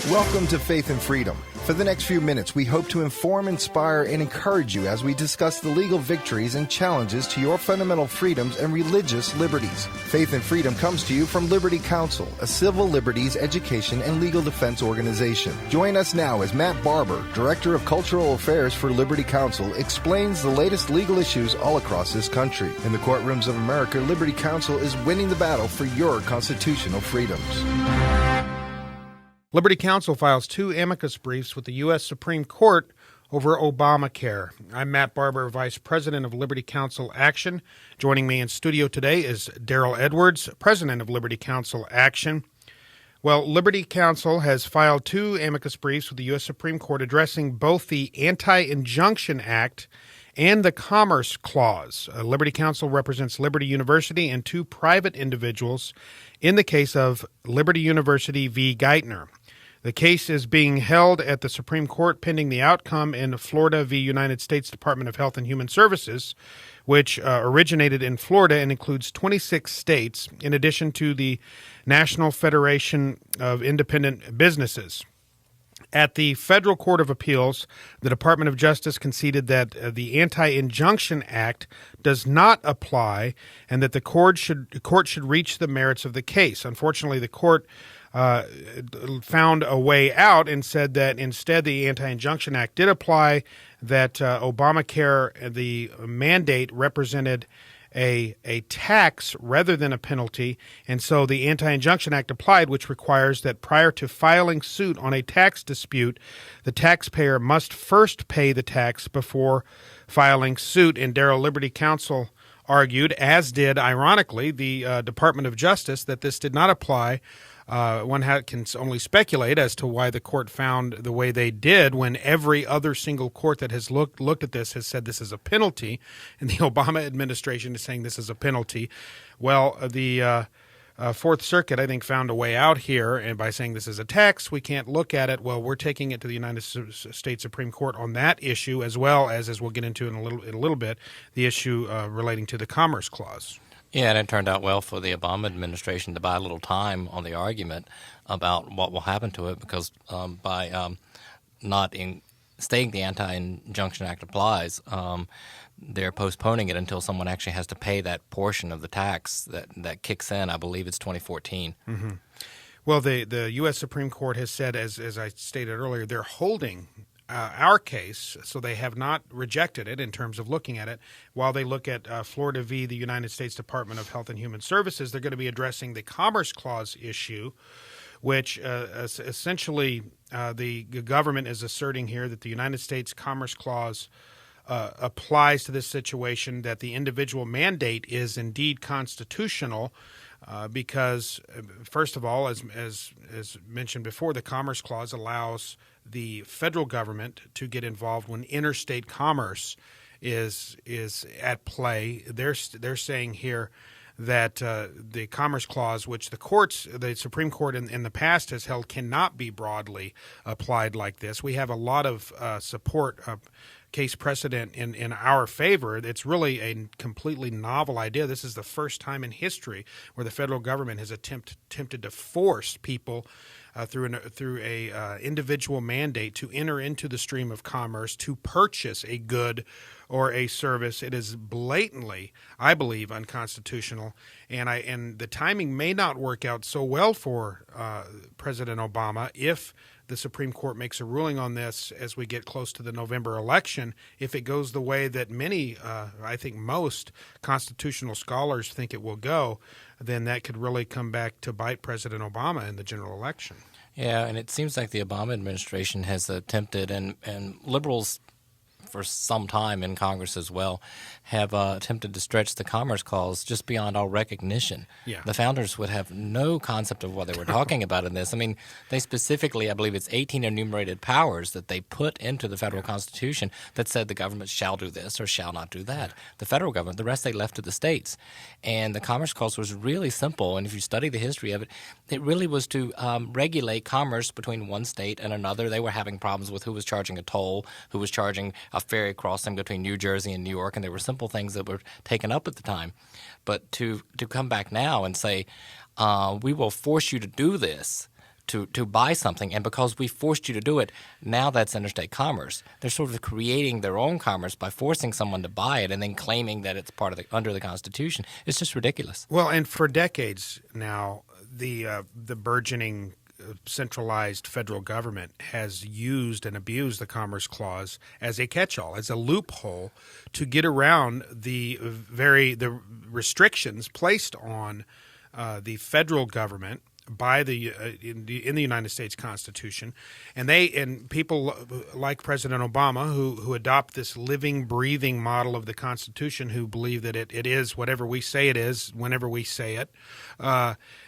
Welcome to Faith and Freedom. For the next few minutes, we hope to inform, inspire, and encourage you as we discuss the legal victories and challenges to your fundamental freedoms and religious liberties. Faith and Freedom comes to you from Liberty Counsel, a civil liberties, education, and legal defense organization. Join us now as Matt Barber, Director of Cultural Affairs for Liberty Counsel, explains the latest legal issues all across this country. In the courtrooms of America, Liberty Counsel is winning the battle for your constitutional freedoms. Liberty Counsel files 2 amicus briefs with the U.S. Supreme Court over Obamacare. I'm Matt Barber, Vice President of Liberty Counsel Action. Joining me in studio today is Deryl Edwards, President of Liberty Counsel Action. Well, Liberty Counsel has filed 2 amicus briefs with the U.S. Supreme Court addressing both the Anti-Injunction Act and the Commerce Clause. Liberty Counsel represents Liberty University and 2 private individuals in the case of Liberty University v. Geithner. The case is being held at the Supreme Court pending the outcome in Florida v. United States Department of Health and Human Services, which originated in Florida and includes 26 states, in addition to the National Federation of Independent Businesses. At the Federal Court of Appeals, the Department of Justice conceded that the Anti-Injunction Act does not apply and that the court should reach the merits of the case. Unfortunately, the court found a way out and said that instead the Anti-Injunction Act did apply, that Obamacare, the mandate, represented a tax rather than a penalty, and so the Anti-Injunction Act applied, which requires that prior to filing suit on a tax dispute, the taxpayer must first pay the tax before filing suit. And Deryl, Liberty Counsel argued, as did, ironically, the Department of Justice, that this did not apply. One can only speculate as to why the court found the way they did when every other single court that has looked at this has said this is a penalty, and the Obama administration is saying this is a penalty. Well, the Fourth Circuit, I think, found a way out here, and by saying this is a tax, we can't look at it. Well, we're taking it to the United States Supreme Court on that issue, as well as we'll get into in a little bit, the issue relating to the Commerce Clause. Yeah, and it turned out well for the Obama administration to buy a little time on the argument about what will happen to it, because by not stating the Anti-Injunction Act applies, they're postponing it until someone actually has to pay that portion of the tax that kicks in. I believe it's 2014. Mm-hmm. Well, the U.S. Supreme Court has said, as I stated earlier, they're holding our case, so they have not rejected it in terms of looking at it. While they look at Florida v. the United States Department of Health and Human Services, they're going to be addressing the Commerce Clause issue, which essentially the government is asserting here that the United States Commerce Clause applies to this situation, that the individual mandate is indeed constitutional, because, first of all, as mentioned before, the Commerce Clause allows the federal government to get involved when interstate commerce is at play. They're saying here that the Commerce Clause, which the Supreme Court in the past has held, cannot be broadly applied like this. We have a lot of support case precedent in our favor. It's really a completely novel idea. This is the first time in history where the federal government has attempted to force people through a individual mandate to enter into the stream of commerce to purchase a good or a service. It is blatantly, I believe, unconstitutional, and the timing may not work out so well for President Obama if the Supreme Court makes a ruling on this as we get close to the November election. If it goes the way that many, I think most constitutional scholars think it will go, then that could really come back to bite President Obama in the general election. Yeah, and it seems like the Obama administration has attempted, and liberals for some time in Congress as well, have attempted to stretch the Commerce Clause just beyond all recognition. Yeah. The founders would have no concept of what they were talking about in this. I mean, they specifically, I believe it's 18 enumerated powers that they put into the federal Constitution that said the government shall do this or shall not do that. The federal government, the rest they left to the states. And the Commerce Clause was really simple, and if you study the history of it, it really was to regulate commerce between one state and another. They were having problems with who was charging a toll, who was charging a ferry crossing between New Jersey and New York, and there were simple things that were taken up at the time. But to come back now and say, we will force you to do this to buy something, and because we forced you to do it, now that's interstate commerce. They're sort of creating their own commerce by forcing someone to buy it and then claiming that it's part of under the Constitution. It's just ridiculous. Well, and for decades now, the burgeoning centralized federal government has used and abused the Commerce Clause as a catch-all, as a loophole to get around the restrictions placed on the federal government by in the United States Constitution, and people like President Obama who adopt this living, breathing model of the Constitution, who believe that it is whatever we say it is whenever we say it.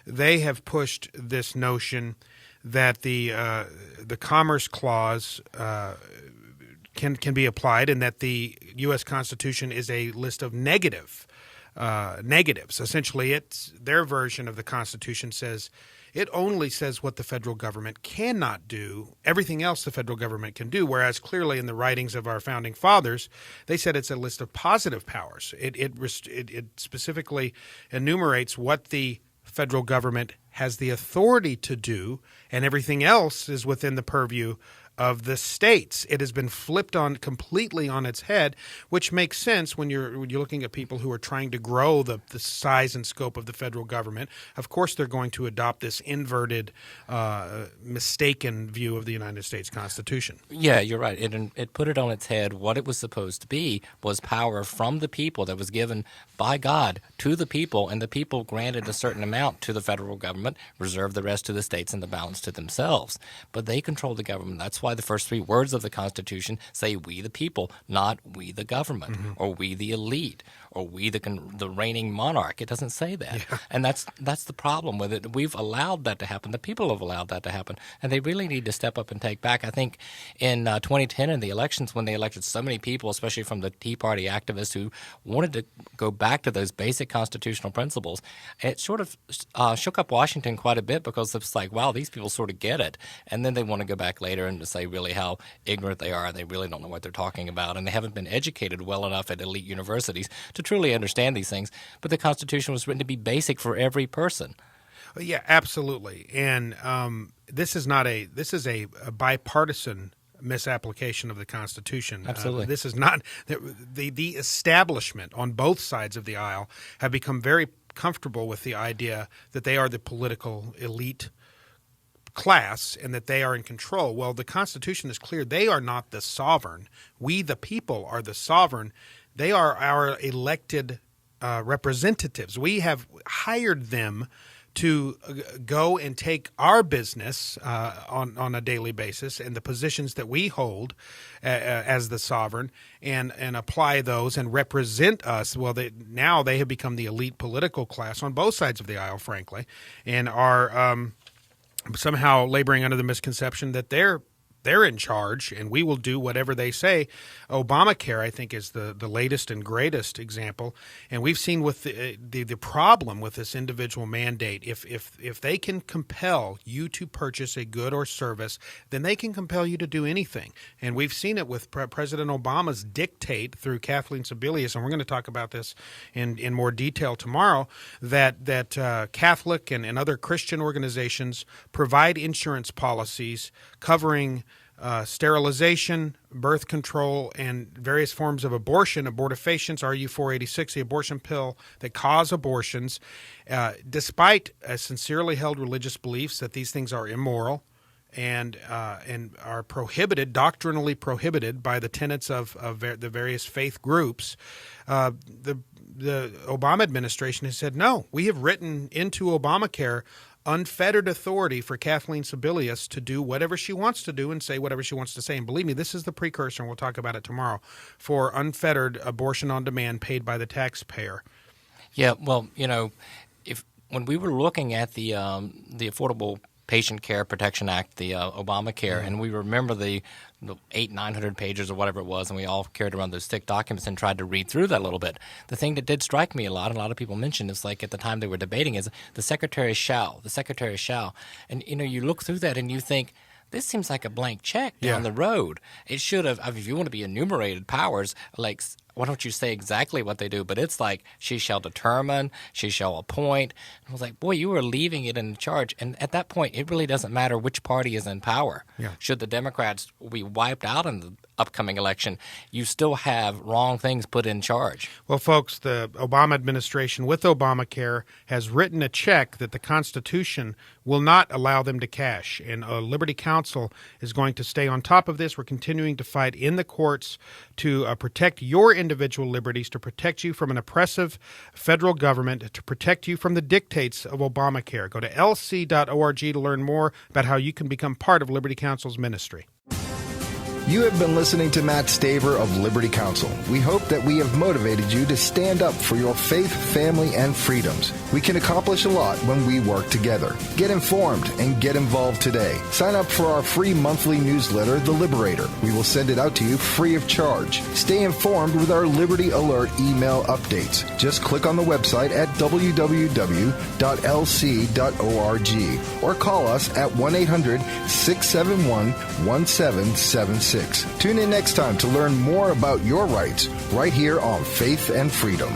They have pushed this notion that the Commerce Clause can be applied, and that the U.S. Constitution is a list of negatives. Essentially, it's their version of the Constitution says it only says what the federal government cannot do. Everything else the federal government can do, whereas clearly in the writings of our founding fathers, they said it's a list of positive powers. It specifically enumerates what the federal government has the authority to do, and everything else is within the purview of the states. It has been flipped on completely on its head, which makes sense when you're looking at people who are trying to grow the size and scope of the federal government. Of course, they're going to adopt this inverted, mistaken view of the United States Constitution. Yeah, you're right. It put it on its head. What it was supposed to be was power from the people that was given by God to the people, and the people granted a certain amount to the federal government, reserved the rest to the states, and the balance to themselves. But they control the government. That's why the first three words of the Constitution say "we the people," not "we the government," or "we the elite," or "we the reigning monarch." It doesn't say that, and that's the problem with it. We've allowed that to happen. The people have allowed that to happen, and they really need to step up and take back. I think in 2010 in the elections, when they elected so many people, especially from the Tea Party activists who wanted to go back to those basic constitutional principles, it sort of shook up Washington quite a bit, because it's like, wow, these people sort of get it, and then they want to go back later and say really how ignorant they are. They really don't know what they're talking about, and they haven't been educated well enough at elite universities to truly understand these things. But the Constitution was written to be basic for every person. Yeah, absolutely. And this is a bipartisan misapplication of the Constitution. Absolutely. This is not the establishment on both sides of the aisle have become very comfortable with the idea that they are the political elite class and that they are in control. Well, the Constitution is clear. They are not the sovereign. We, the people, are the sovereign. They are our elected representatives. We have hired them to go and take our business on a daily basis and the positions that we hold as the sovereign and apply those and represent us. Well, now they have become the elite political class on both sides of the aisle, frankly, and are somehow laboring under the misconception that they're in charge and we will do whatever they say. ObamaCare, I think, is the latest and greatest example. And we've seen with the problem with this individual mandate, if they can compel you to purchase a good or service, then they can compel you to do anything. And we've seen it with President Obama's dictate through Kathleen Sebelius, and we're going to talk about this in more detail tomorrow, that Catholic and other Christian organizations provide insurance policies covering sterilization, birth control, and various forms of abortion, abortifacients, RU486, the abortion pill that cause abortions, despite sincerely held religious beliefs that these things are immoral and are prohibited, doctrinally prohibited by the tenets of the various faith groups. The Obama administration has said, no, we have written into ObamaCare unfettered authority for Kathleen Sebelius to do whatever she wants to do and say whatever she wants to say. And believe me, this is the precursor, and we'll talk about it tomorrow, for unfettered abortion on demand paid by the taxpayer. Yeah, well, when we were looking at the Affordable Patient Care Protection Act, the ObamaCare, and we remember the 900 pages or whatever it was, and we all carried around those thick documents and tried to read through that a little bit. The thing that did strike me a lot, and a lot of people mentioned, is like at the time they were debating, is the secretary shall. And, you look through that and you think, this seems like a blank check down the road. It should have, if you want to be enumerated powers, like why don't you say exactly what they do? But it's like, she shall determine, she shall appoint. And I was like, boy, you are leaving it in charge. And at that point, it really doesn't matter which party is in power. Yeah. Should the Democrats be wiped out in the upcoming election, you still have wrong things put in charge. Well, folks, the Obama administration with Obamacare has written a check that the Constitution will not allow them to cash. And Liberty Counsel is going to stay on top of this. We're continuing to fight in the courts to protect your individual liberties, to protect you from an oppressive federal government, to protect you from the dictates of Obamacare. Go to lc.org to learn more about how you can become part of Liberty Counsel's ministry. You have been listening to Matt Staver of Liberty Counsel. We hope that we have motivated you to stand up for your faith, family, and freedoms. We can accomplish a lot when we work together. Get informed and get involved today. Sign up for our free monthly newsletter, The Liberator. We will send it out to you free of charge. Stay informed with our Liberty Alert email updates. Just click on the website at www.lc.org or call us at 1-800-671-1776. Tune in next time to learn more about your rights right here on Faith and Freedom.